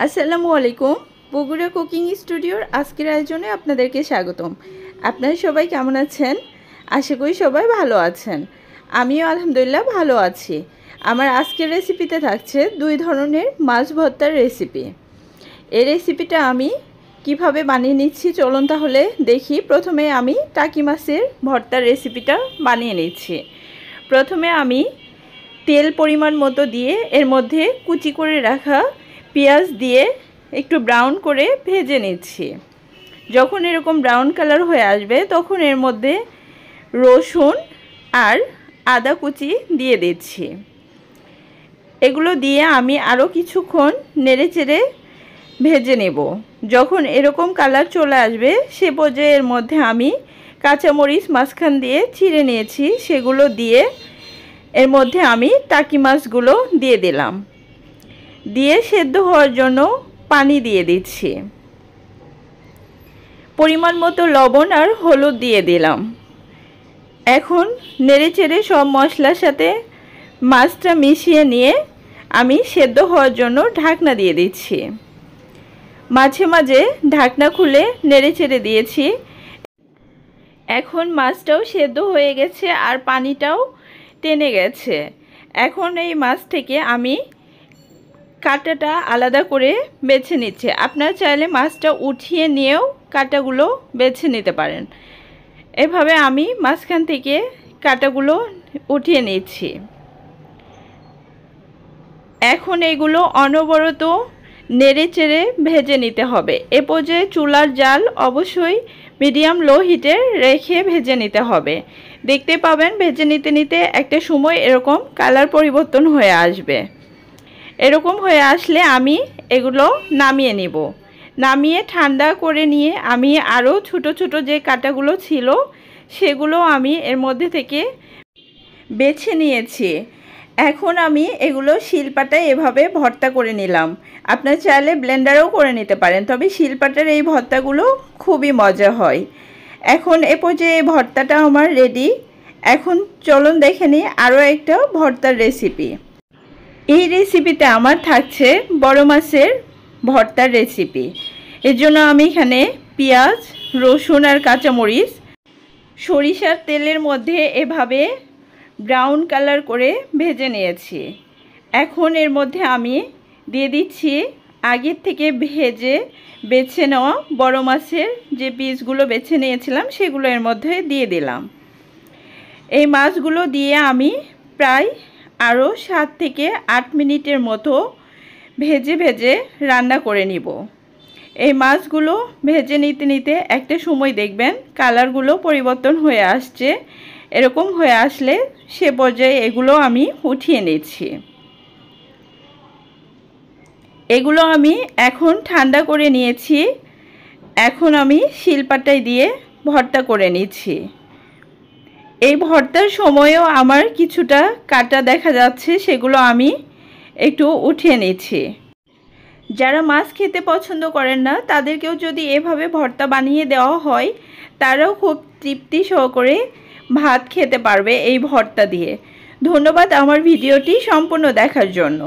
আসসালামু আলাইকুম। বগুড়া কুকিং স্টুডিওর আজকের আয়োজনে আপনাদেরকে স্বাগতম। আপনারা সবাই কেমন আছেন? আশা করি সবাই ভালো আছেন। আমিও আলহামদুলিল্লাহ ভালো আছি। আমার আজকের রেসিপিতে থাকছে 2 ধরনের মাছ ভর্তার রেসিপি। এই রেসিপিটা আমি কিভাবে বানিয়ে নিচ্ছি চলুন তাহলে দেখি। প্রথমে আমি টাকি মাছের ভর্তার রেসিপিটা বানিয়ে নিচ্ছি। প্রথমে আমি তেল পরিমাণ মতো দিয়ে এর মধ্যে কুচি করে রাখা পেঁয়াজ দিয়ে একটু ব্রাউন করে ভেজে নিচ্ছি। যখন এরকম ব্রাউন কালার হয়ে আসবে তখন এর মধ্যে রসুন আর আদা কুচি দিয়ে দিচ্ছি। এগুলো দিয়ে আমি আরও কিছুক্ষণ নেড়েচেড়ে ভেজে নেব। যখন এরকম কালার চলে আসবে সে পর্যায়ে এর মধ্যে আমি কাঁচামরিচ মাঝখান দিয়ে চিড়ে নিয়েছি, সেগুলো দিয়ে এর মধ্যে আমি টাকি মাছগুলো দিয়ে দিলাম। দিয়ে সেদ্ধ হওয়ার জন্য পানি দিয়ে দিচ্ছি। পরিমাণ মতো লবণ আর হলুদ দিয়ে দিলাম। এখন নেড়েচেড়ে সব মশলার সাথে মাছটা মিশিয়ে নিয়ে আমি সেদ্ধ হওয়ার জন্য ঢাকনা দিয়ে দিচ্ছি। মাঝে মাঝে ঢাকনা খুলে নেড়েচেড়ে দিয়েছি। এখন মাছটাও সেদ্ধ হয়ে গেছে আর পানিটাও টেনে গেছে। এখন এই মাছ থেকে আমি কাঁটাটা আলাদা করে বেছে নিচ্ছে। আপনারা চাইলে মাছটা উঠিয়ে নিয়েও কাঁটাগুলো বেছে নিতে পারেন। এভাবে আমি মাঝখান থেকে কাঁটাগুলো উঠিয়ে নিচ্ছি। এখন এগুলো অনবরত নেড়েচেড়ে ভেজে নিতে হবে। এ পর্যায়ে চুলার জাল অবশ্যই মিডিয়াম লো হিটে রেখে ভেজে নিতে হবে। দেখতে পাবেন ভেজে নিতে নিতে একটা সময় এরকম কালার পরিবর্তন হয়ে আসবে। এরকম হয়ে আসলে আমি এগুলো নামিয়ে নিব। নামিয়ে ঠান্ডা করে নিয়ে আমি আরও ছোট ছোট যে কাঁটাগুলো ছিল সেগুলো আমি এর মধ্যে থেকে বেছে নিয়েছি। এখন আমি এগুলো শিলপাটায় এভাবে ভর্তা করে নিলাম। আপনারা চাইলে ব্লেন্ডারেও করে নিতে পারেন, তবে শিলপাটার এই ভর্তাগুলো খুবই মজা হয়। এখন এ পর্যায়ে এই ভর্তাটা আমার রেডি। এখন চলুন দেখে নিই আরও একটা ভর্তার রেসিপি। এই রেসিপিতে আমার থাকছে বড় মাছের ভর্তার রেসিপি। এর জন্য আমি এখানে পেঁয়াজ, রসুন আর কাঁচামরিচ সরিষার তেলের মধ্যে এভাবে ব্রাউন কালার করে ভেজে নিয়েছি। এখন এর মধ্যে আমি দিয়ে দিচ্ছি আগের থেকে ভেজে বেছে নেওয়া বড় মাছের যে পিসগুলো বেছে নিয়েছিলাম সেগুলো এর মধ্যে দিয়ে দিলাম। এই মাছগুলো দিয়ে আমি প্রায় আরও 7 থেকে 8 মিনিটের মতো ভেজে ভেজে রান্না করে নিব। এই মাছগুলো ভেজে নিতে নিতে একটা সময় দেখবেন কালারগুলো পরিবর্তন হয়ে আসছে। এরকম হয়ে আসলে সে পর্যায়ে এগুলো আমি উঠিয়ে নিচ্ছি। এগুলো আমি এখন ঠান্ডা করে নিয়েছি। এখন আমি শিলপাটায় দিয়ে ভর্তা করে নিচ্ছি। এই ভর্তার সময়ও আমার কিছুটা কাটা দেখা যাচ্ছে, সেগুলো আমি একটু উঠিয়ে নিচ্ছি। যারা মাছ খেতে পছন্দ করেন না তাদেরকেও যদি এভাবে ভর্তা বানিয়ে দেওয়া হয় তারাও খুব তৃপ্তি সহকারে ভাত খেতে পারবে এই ভর্তা দিয়ে। ধন্যবাদ আমার ভিডিওটি সম্পূর্ণ দেখার জন্য।